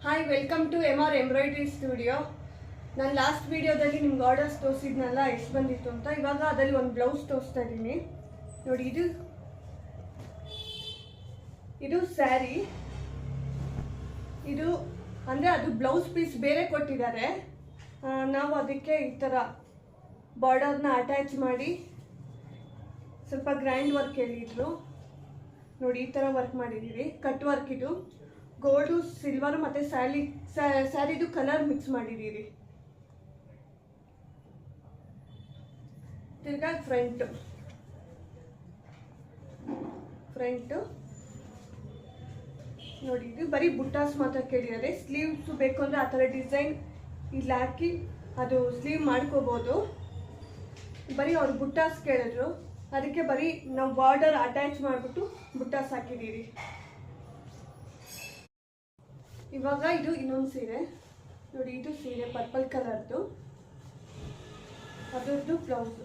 Hi, welcome to MR embroidery studio. ನಾನು last ವಿಡಿಯೋದಲ್ಲಿ ನಿಮ್ಗೆ ಆರ್ಡರ್ಸ್ ತೋರಿಸಿದ್ನಲ್ಲ ಎಷ್ಟು ಬಂದಿತ್ತು ಅಂತ. ಇವಾಗ ಅದರಲ್ಲಿ ಒಂದು ಬ್ಲೌಸ್ ತೋರಿಸ್ತಾ ಇದ್ದೀನಿ ನೋಡಿ. ಇದು ಸ್ಯಾರಿ. ಇದು ಅಂದರೆ ಅದು ಬ್ಲೌಸ್ ಪೀಸ್ ಬೇರೆ ಕೊಟ್ಟಿದ್ದಾರೆ. ನಾವು ಅದಕ್ಕೆ ಈ ಥರ ಬಾರ್ಡರ್ನ ಅಟ್ಯಾಚ್ ಮಾಡಿ ಸ್ವಲ್ಪ ಗ್ರ್ಯಾಂಡ್ ವರ್ಕ್ ಹೇಳಿದ್ರು ನೋಡಿ. ಈ ಥರ ವರ್ಕ್ ಮಾಡಿದ್ದೀವಿ, ಕಟ್ ವರ್ಕ್. ಇದು ಗೋಲ್ಡು, ಸಿಲ್ವರು ಮತ್ತು ಸ್ಯಾರಿದು ಕಲರ್ ಮಿಕ್ಸ್ ಮಾಡಿದ್ದೀರಿ. ತಿರ್ಗಾ ಫ್ರಂಟು ನೋಡಿ. ಇದು ಬರೀ ಬುಟ್ಟಾಸ್ ಮಾತ್ರ ಕೇಳಿದ್ದಾರೆ. ಸ್ಲೀವ್ಸ್ ಬೇಕು ಅಂದರೆ ಆ ಥರ ಡಿಸೈನ್ ಇಲ್ಲಿ ಹಾಕಿ ಅದು ಸ್ಲೀವ್ ಮಾಡ್ಕೋಬೋದು. ಬರೀ ಅವ್ರು ಬುಟ್ಟಾಸ್ ಕೇಳಿದ್ರು, ಅದಕ್ಕೆ ಬರೀ ನಾವು ಬಾರ್ಡರ್ ಅಟ್ಯಾಚ್ ಮಾಡಿಬಿಟ್ಟು ಬುಟ್ಟಾಸ್ ಹಾಕಿದ್ದೀರಿ. ಇವಾಗ ಇದು ಇನ್ನೊಂದು ಸೀರೆ ನೋಡಿ. ಇದು ಸೀರೆ ಪರ್ಪಲ್ ಕಲರ್ದು, ಅದರದ್ದು ಬ್ಲೌಸು.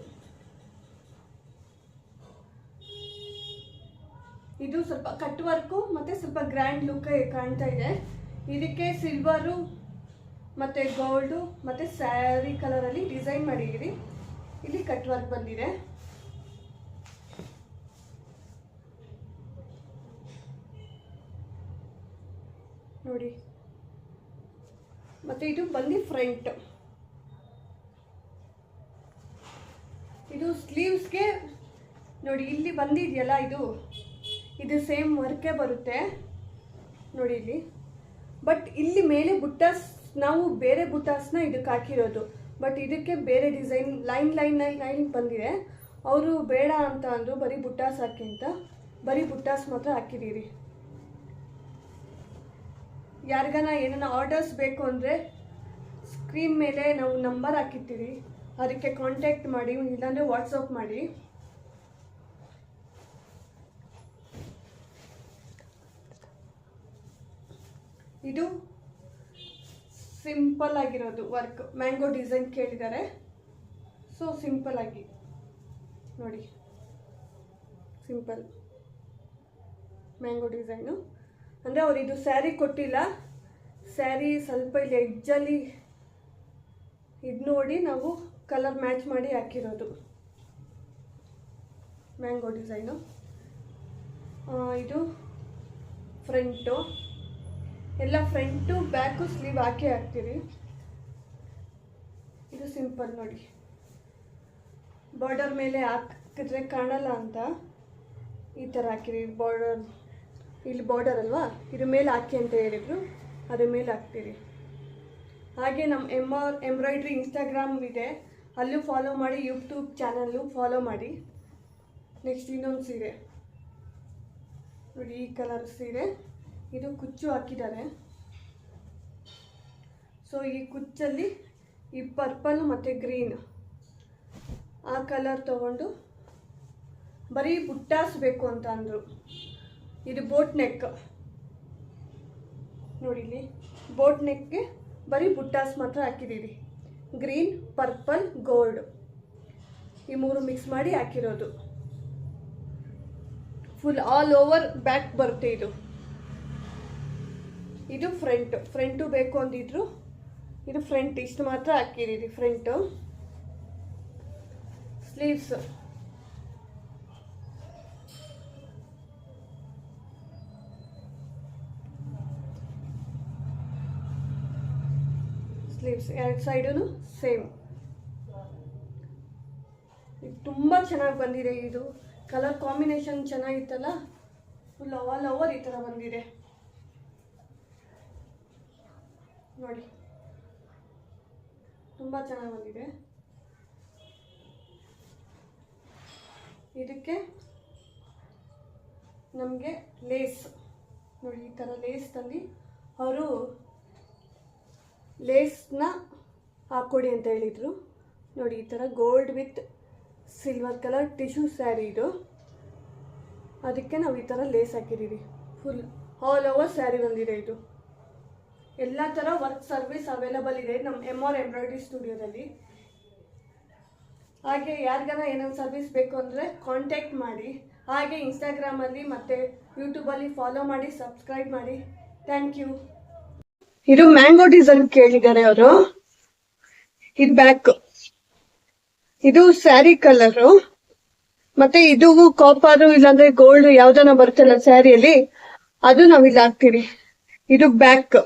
ಇದು ಸ್ವಲ್ಪ ಕಟ್ ವರ್ಕು ಮತ್ತು ಸ್ವಲ್ಪ ಗ್ರ್ಯಾಂಡ್ ಲುಕ್ ಕಾಣ್ತಾ ಇದೆ. ಇದಕ್ಕೆ ಸಿಲ್ವರು ಮತ್ತು ಗೋಲ್ಡು ಮತ್ತು ಸ್ಯಾರಿ ಕಲರಲ್ಲಿ ಡಿಸೈನ್ ಮಾಡಿದ್ದೀರಿ. ಇಲ್ಲಿ ಕಟ್ ವರ್ಕ್ ಬಂದಿದೆ ನೋಡಿ. ಮತ್ತು ಇದು ಬಂದು ಫ್ರಂಟ್. ಇದು ಸ್ಲೀವ್ಸ್ಗೆ ನೋಡಿ, ಇಲ್ಲಿ ಬಂದಿದೆಯಲ್ಲ ಇದು ಸೇಮ್ ವರ್ಕೇ ಬರುತ್ತೆ ನೋಡಿ ಇಲ್ಲಿ. ಬಟ್ ಇಲ್ಲಿ ಮೇಲೆ ಬುಟ್ಟಾಸ್, ನಾವು ಬೇರೆ ಬುಟ್ಟಾಸ್ನ ಇದಕ್ಕೆ ಹಾಕಿರೋದು. ಬಟ್ ಇದಕ್ಕೆ ಬೇರೆ ಡಿಸೈನ್ ಲೈನ್ ಬಂದಿದೆ. ಅವರು ಬೇಡ ಅಂತ ಅಂದರು, ಬರೀ ಬುಟ್ಟಾಸ್ ಹಾಕಿ ಅಂತ. ಬರೀ ಬುಟ್ಟಾಸ್ ಮಾತ್ರ ಹಾಕಿದ್ದೀರಿ. ಯಾರಿಗಾನ ಏನಾನ ಆರ್ಡರ್ಸ್ ಬೇಕು ಅಂದರೆ ಸ್ಕ್ರೀನ್ ಮೇಲೆ ನಾವು ನಂಬರ್ ಹಾಕಿರ್ತೀವಿ, ಅದಕ್ಕೆ ಕಾಂಟ್ಯಾಕ್ಟ್ ಮಾಡಿ, ಇಲ್ಲಾಂದರೆ ವಾಟ್ಸಪ್ ಮಾಡಿ. ಇದು ಸಿಂಪಲ್ ಆಗಿರೋದು ವರ್ಕ್, ಮ್ಯಾಂಗೋ ಡಿಸೈನ್ ಕೇಳಿದ್ದಾರೆ. ಸೊ ಸಿಂಪಲ್ ಆಗಿ ನೋಡಿ, ಸಿಂಪಲ್ ಮ್ಯಾಂಗೋ ಡಿಸೈನು. ಅಂದರೆ ಅವ್ರು ಇದು ಸ್ಯಾರಿ ಕೊಟ್ಟಿಲ್ಲ, ಸ್ಯಾರಿ ಸ್ವಲ್ಪ ಇಲ್ಲಿ ಎಡ್ಜಲ್ಲಿ ಇದು ನೋಡಿ ನಾವು ಕಲರ್ ಮ್ಯಾಚ್ ಮಾಡಿ ಹಾಕಿರೋದು ಮ್ಯಾಂಗೋ ಡಿಸೈನು. ಇದು ಫ್ರಂಟು, ಎಲ್ಲ ಫ್ರಂಟು ಬ್ಯಾಕು ಸ್ಲೀವ್ ಹಾಕಿ ಹಾಕ್ತೀರಿ. ಇದು ಸಿಂಪಲ್ ನೋಡಿ, ಬಾರ್ಡರ್ ಮೇಲೆ ಹಾಕಿದ್ರೆ ಕಾಣಲ್ಲ ಅಂತ ಈ ಥರ ಹಾಕಿರಿ. ಬಾರ್ಡರ್ ಇಲ್ಲಿ ಬಾರ್ಡರ್ ಅಲ್ವಾ, ಇದ್ರ ಮೇಲೆ ಹಾಕಿ ಅಂತ ಹೇಳಿದ್ರು, ಅದ್ರ ಮೇಲೆ ಹಾಕ್ತೀರಿ. ಹಾಗೆ ನಮ್ಮ MR ಎಂಬ್ರಾಯ್ಡ್ರಿ ಇನ್ಸ್ಟಾಗ್ರಾಮ್ ಇದೆ, ಅಲ್ಲೂ ಫಾಲೋ ಮಾಡಿ. ಯೂಟ್ಯೂಬ್ ಚಾನಲ್ಲು ಫಾಲೋ ಮಾಡಿ. ನೆಕ್ಸ್ಟ್ ಇನ್ನೊಂದು ಸೀರೆ ನೋಡಿ, ಈ ಕಲರ್ ಸೀರೆ. ಇದು ಕುಚ್ಚು ಹಾಕಿದ್ದಾರೆ. ಸೊ ಈ ಕುಚ್ಚಲ್ಲಿ ಈ ಪರ್ಪಲ್ ಮತ್ತು ಗ್ರೀನ್ ಆ ಕಲರ್ ತೊಗೊಂಡು ಬರೀ ಬುಟ್ಟಾಸ್ ಬೇಕು ಅಂತ ಅಂದರು. ಇದು ಬೋಟ್ ನೆಕ್ ನೋಡಿ. ಇಲ್ಲಿ ಬೋಟ್ ನೆಕ್ಗೆ ಬರೀ ಬುಟ್ಟಾಸ್ ಮಾತ್ರ ಹಾಕಿದ್ದೀರಿ. ಗ್ರೀನ್, ಪರ್ಪಲ್, ಗೋಲ್ಡ್ ಈ ಮೂರು ಮಿಕ್ಸ್ ಮಾಡಿ ಹಾಕಿರೋದು. ಫುಲ್ ಆಲ್ ಓವರ್ ಬ್ಯಾಕ್ ಬರುತ್ತೆ. ಇದು ಫ್ರಂಟು ಬೇಕು ಅಂದಿದ್ರು. ಇದು ಫ್ರಂಟ್, ಇಷ್ಟು ಮಾತ್ರ ಹಾಕಿದ್ದೀರಿ ಫ್ರಂಟು. ಸ್ಲೀವ್ಸ್ ಎರಡು ಸೈಡೂ ಸೇಮ್. ಇದು ತುಂಬ ಚೆನ್ನಾಗಿ ಬಂದಿದೆ. ಇದು ಕಲರ್ ಕಾಂಬಿನೇಷನ್ ಚೆನ್ನಾಗಿತ್ತಲ್ಲ, ಫುಲ್ ಆಲ್ ಓವರ್ ಈ ಥರ ಬಂದಿದೆ ನೋಡಿ. ತುಂಬ ಚೆನ್ನಾಗಿ ಬಂದಿದೆ. ಇದಕ್ಕೆ ನಮಗೆ ಲೇಸ್ ನೋಡಿ, ಈ ಥರ ಲೇಸ್ ತಂದು ಅವರು ಲೇಸ್ನ ಹಾಕ್ಕೊಡಿ ಅಂತ ಹೇಳಿದರು ನೋಡಿ. ಈ ಥರ gold with silver colour tissue sari ಇದು. ಅದಕ್ಕೆ ನಾವು ಈ ಥರ ಲೇಸ್ ಹಾಕಿದ್ದೀವಿ. ಫುಲ್ ಆಲ್ ಓವರ್ ಸ್ಯಾರಿ ಬಂದಿದೆ. ಇದು ಎಲ್ಲ ಥರ ವರ್ಕ್ ಸರ್ವಿಸ್ ಅವೈಲಬಲ್ ಇದೆ ನಮ್ಮ MR ಎಂಬ್ರಾಯ್ಡ್ರಿ ಸ್ಟುಡಿಯೋದಲ್ಲಿ. ಹಾಗೆ ಯಾರಿಗಾನ ಏನಾದ್ರು ಸರ್ವಿಸ್ ಬೇಕು ಅಂದರೆ ಕಾಂಟ್ಯಾಕ್ಟ್ ಮಾಡಿ. ಹಾಗೆ ಇನ್ಸ್ಟಾಗ್ರಾಮಲ್ಲಿ ಮತ್ತು ಯೂಟ್ಯೂಬಲ್ಲಿ ಫಾಲೋ ಮಾಡಿ, ಸಬ್ಸ್ಕ್ರೈಬ್ ಮಾಡಿ. Thank you. ಇದು ಮ್ಯಾಂಗೋ ಡಿಸೈನ್ ಕೇಳಿದ್ದಾರೆ ಅವರು. ಇದು ಬ್ಯಾಕ್, ಇದು ಸ್ಯಾರಿ ಕಲರು, ಮತ್ತೆ ಇದು ಕಾಪರ್ ಇಲ್ಲಾಂದ್ರೆ ಗೋಲ್ಡ್ ಯಾವ್ದನ ಬರುತ್ತಲ್ಲ ಸ್ಯಾರಿಯಲ್ಲಿ, ಅದು ನಾವ್ ಇಲ್ಲಿ ಹಾಕ್ತೀವಿ. ಇದು ಬ್ಯಾಕ್.